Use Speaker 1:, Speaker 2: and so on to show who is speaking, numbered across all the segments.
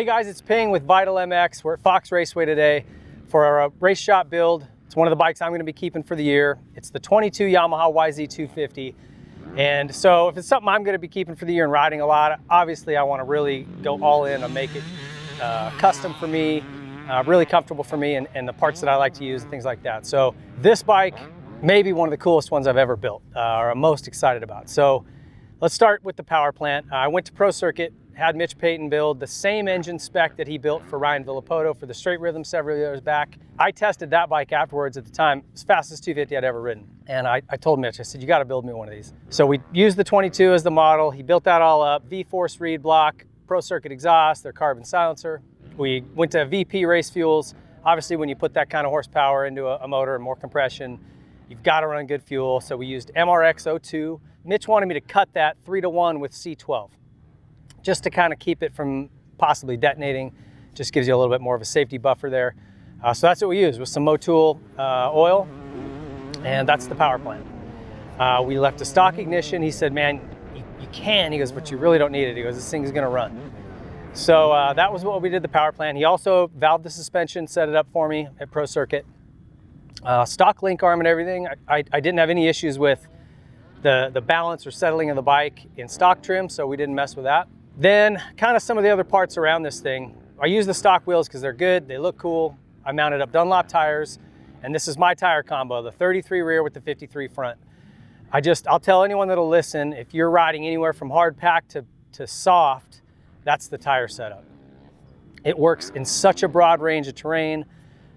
Speaker 1: Hey guys, it's Ping with Vital MX. We're at Fox Raceway today for our race shop build. It's one of the bikes I'm going to be keeping for the year. It's the 22 Yamaha YZ250. And so if it's something I'm going to be keeping for the year and riding a lot, obviously I want to really go all in and make it custom for me, really comfortable for me, and the parts that I like to use and things like that. So this bike may be one of the coolest ones I've ever built, or I'm most excited about. So let's start with the power plant. I went to Pro Circuit, had Mitch Payton build the same engine spec that he built for Ryan Villapoto for the Straight Rhythm several years back. I tested that bike afterwards at the time, as fast as 250 I'd ever ridden. And I told Mitch, I said, you gotta build me one of these. So we used the 22 as the model. He built that all up, V-Force reed block, Pro Circuit exhaust, their carbon silencer. We went to VP race fuels. Obviously when you put that kind of horsepower into a motor and more compression, you've gotta run good fuel. So we used MRX02. Mitch wanted me to cut that 3-to-1 with C12. Just to kind of keep it from possibly detonating. Just gives you a little bit more of a safety buffer there. So that's what we used with some Motul oil, and that's the power plant. We left a stock ignition. He said, man, you can. He goes, but you really don't need it. He goes, this thing's gonna run. So that was what we did, the power plant. He also valved the suspension, set it up for me at Pro Circuit. Stock link arm and everything. I didn't have any issues with the balance or settling of the bike in stock trim, so we didn't mess with that. Then kind of some of the other parts around this thing. I use the stock wheels because they're good, they look cool. I mounted up Dunlop tires, and this is my tire combo, the 33 rear with the 53 front. I'll tell anyone that'll listen, if you're riding anywhere from hard pack to soft, that's the tire setup. It works in such a broad range of terrain,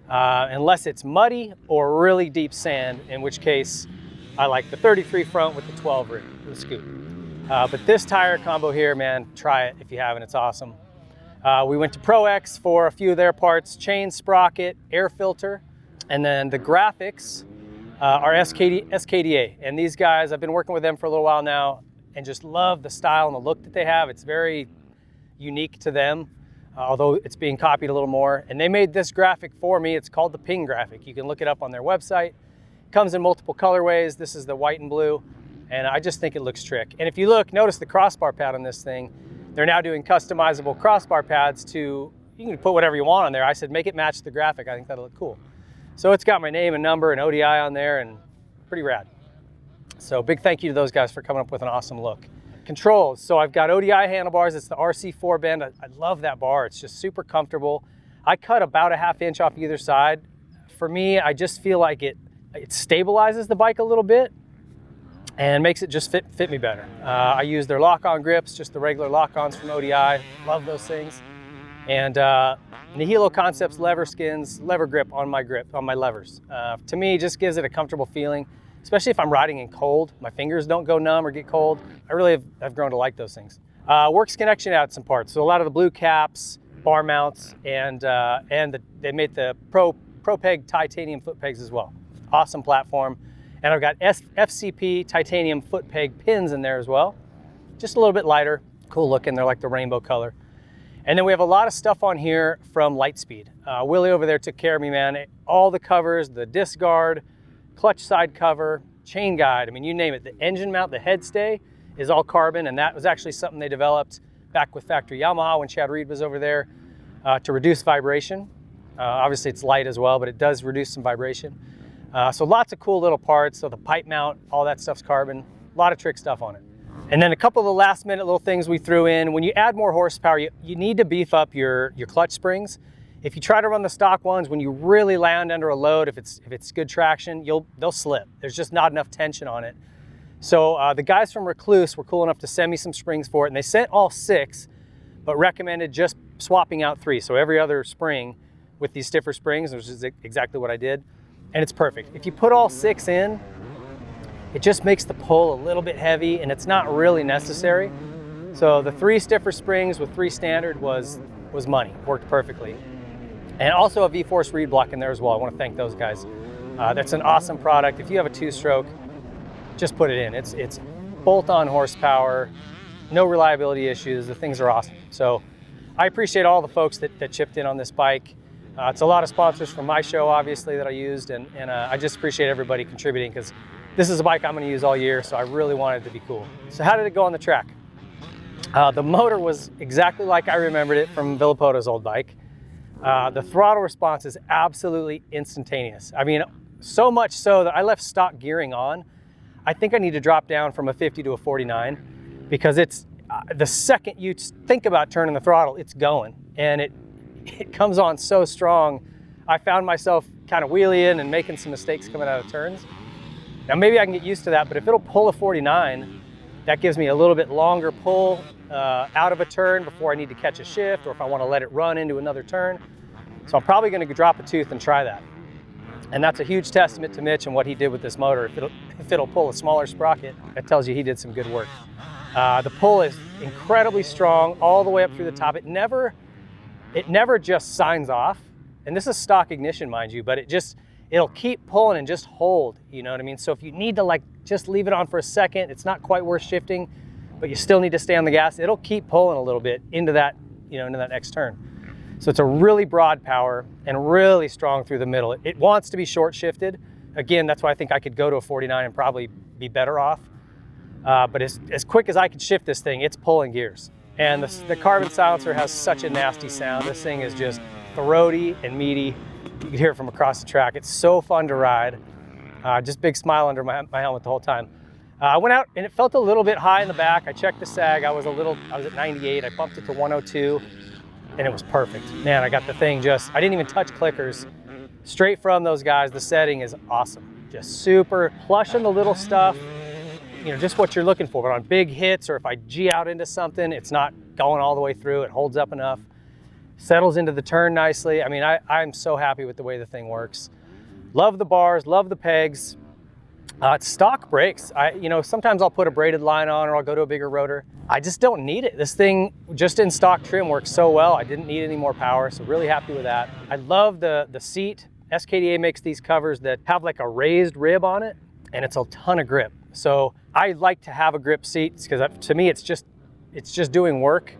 Speaker 1: unless it's muddy or really deep sand, in which case I like the 33 front with the 12 rear, the scoop. But this tire combo here, man, try it if you haven't, it's awesome. We went to Pro X for a few of their parts, chain, sprocket, air filter, and then the graphics are SKDA. And these guys, I've been working with them for a little while now and just love the style and the look that they have. It's very unique to them, although it's being copied a little more. And they made this graphic for me. It's called the Ping graphic. You can look it up on their website. It comes in multiple colorways. This is the white and blue. And I just think it looks trick. And if you look, notice the crossbar pad on this thing. They're now doing customizable crossbar pads to, you can put whatever you want on there. I said, make it match the graphic. I think that'll look cool. So it's got my name and number and ODI on there, and pretty rad. So big thank you to those guys for coming up with an awesome look. Controls, so I've got ODI handlebars. It's the RC4 bend. I love that bar. It's just super comfortable. I cut about a ½ inch off either side. For me, I just feel like it stabilizes the bike a little bit and makes it just fit me better. I use their lock-on grips, just the regular lock-ons from ODI. Love those things. And Nihilo Concepts lever skins, lever grip on my levers. To me, it just gives it a comfortable feeling, especially if I'm riding in cold. My fingers don't go numb or get cold. I really have grown to like those things. Works Connection added some parts. So a lot of the blue caps, bar mounts, and they made the Pro Peg titanium foot pegs as well. Awesome platform. And I've got FCP titanium foot peg pins in there as well. Just a little bit lighter, cool looking. They're like the rainbow color. And then we have a lot of stuff on here from Lightspeed. Willie over there took care of me, man. All the covers, the disc guard, clutch side cover, chain guide, I mean, you name it. The engine mount, the head stay is all carbon, and that was actually something they developed back with factory Yamaha when Chad Reed was over there to reduce vibration. Obviously it's light as well, but it does reduce some vibration. So lots of cool little parts. So the pipe mount, all that stuff's carbon. A lot of trick stuff on it. And then a couple of the last minute little things we threw in. When you add more horsepower, you need to beef up your clutch springs. If you try to run the stock ones, when you really land under a load, if it's good traction, they'll slip. There's just not enough tension on it. So the guys from Recluse were cool enough to send me some springs for it, and they sent all 6, but recommended just swapping out 3. So every other spring with these stiffer springs, which is exactly what I did. And it's perfect. If you put all 6 in, it just makes the pull a little bit heavy, and it's not really necessary. So the 3 stiffer springs with 3 standard was money, worked perfectly. And also a V-Force reed block in there as well. I want to thank those guys. That's an awesome product. If you have a 2-stroke, just put it in. It's bolt-on horsepower, no reliability issues. The things are awesome. So I appreciate all the folks that chipped in on this bike. It's a lot of sponsors from my show, obviously, that I used, and I just appreciate everybody contributing, because this is a bike I'm going to use all year, so I really wanted it to be cool. So how did it go on the track? The motor was exactly like I remembered it from Villapoto's old bike. The throttle response is absolutely instantaneous. I mean, so much so that I left stock gearing on. I think I need to drop down from a 50 to a 49 because it's the second you think about turning the throttle, it's going, and it comes on so strong. I found myself kind of wheeling and making some mistakes coming out of turns. Now maybe I can get used to that, but if it'll pull a 49, that gives me a little bit longer pull out of a turn before I need to catch a shift, or if I want to let it run into another turn. So I'm probably going to drop a tooth and try that. And that's a huge testament to Mitch and what he did with this motor. If it'll pull a smaller sprocket, that tells you he did some good work. The pull is incredibly strong all the way up through the top. It never just signs off. And this is stock ignition, mind you, but it'll keep pulling and just hold, you know what I mean? So if you need to just leave it on for a second, it's not quite worth shifting, but you still need to stay on the gas, it'll keep pulling a little bit into that, into that next turn. So it's a really broad power and really strong through the middle. It wants to be short shifted. Again, that's why I think I could go to a 49 and probably be better off. But as quick as I could shift this thing, it's pulling gears. And the carbon silencer has such a nasty sound. This thing is just throaty and meaty. You can hear it from across the track. It's so fun to ride. Just big smile under my helmet the whole time. I went out and it felt a little bit high in the back. I checked the sag. I was at 98. I bumped it to 102 and it was perfect. Man, I got the thing I didn't even touch clickers. Straight from those guys, the setting is awesome. Just super plush in the little stuff. Just what you're looking for. But on big hits, or if I G out into something, it's not going all the way through. It holds up enough. Settles into the turn nicely. I mean, I'm so happy with the way the thing works. Love the bars, love the pegs. It's stock brakes. Sometimes I'll put a braided line on or I'll go to a bigger rotor. I just don't need it. This thing just in stock trim works so well. I didn't need any more power, so really happy with that. I love the seat. SKDA makes these covers that have like a raised rib on it, and it's a ton of grip. So I like to have a grip seat because to me it's just doing work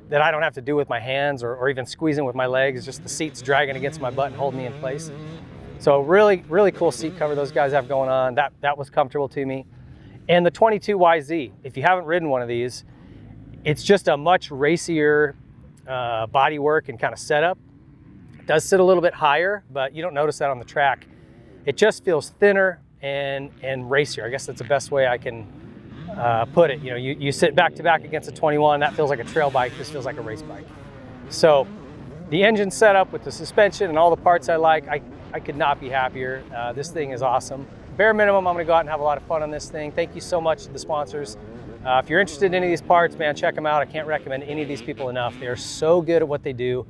Speaker 1: that I don't have to do with my hands or even squeezing with my legs. It's just the seat's dragging against my butt and holding me in place. So really, really cool seat cover those guys have going on. That was comfortable to me. And the 22 YZ, if you haven't ridden one of these, it's just a much racier body work and kind of setup. It does sit a little bit higher, but you don't notice that on the track. It just feels thinner and racier. I guess that's the best way I can put it. You sit back to back against a 21, that feels like a trail bike. This feels like a race bike. So the engine setup with the suspension and all the parts I like, I could not be happier. This thing is awesome. Bare minimum, I'm gonna go out and have a lot of fun on this thing. Thank you so much to the sponsors. If you're interested in any of these parts, man, check them out. I can't recommend any of these people enough. They are so good at what they do.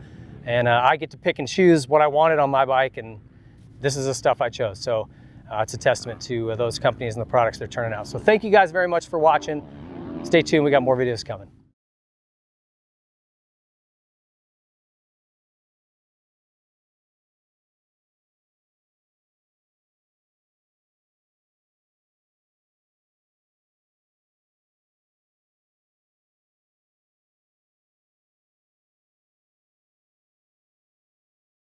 Speaker 1: And I get to pick and choose what I wanted on my bike, and this is the stuff I chose. So it's a testament to those companies and the products they're turning out. So thank you guys very much for watching. Stay tuned, we got more videos coming.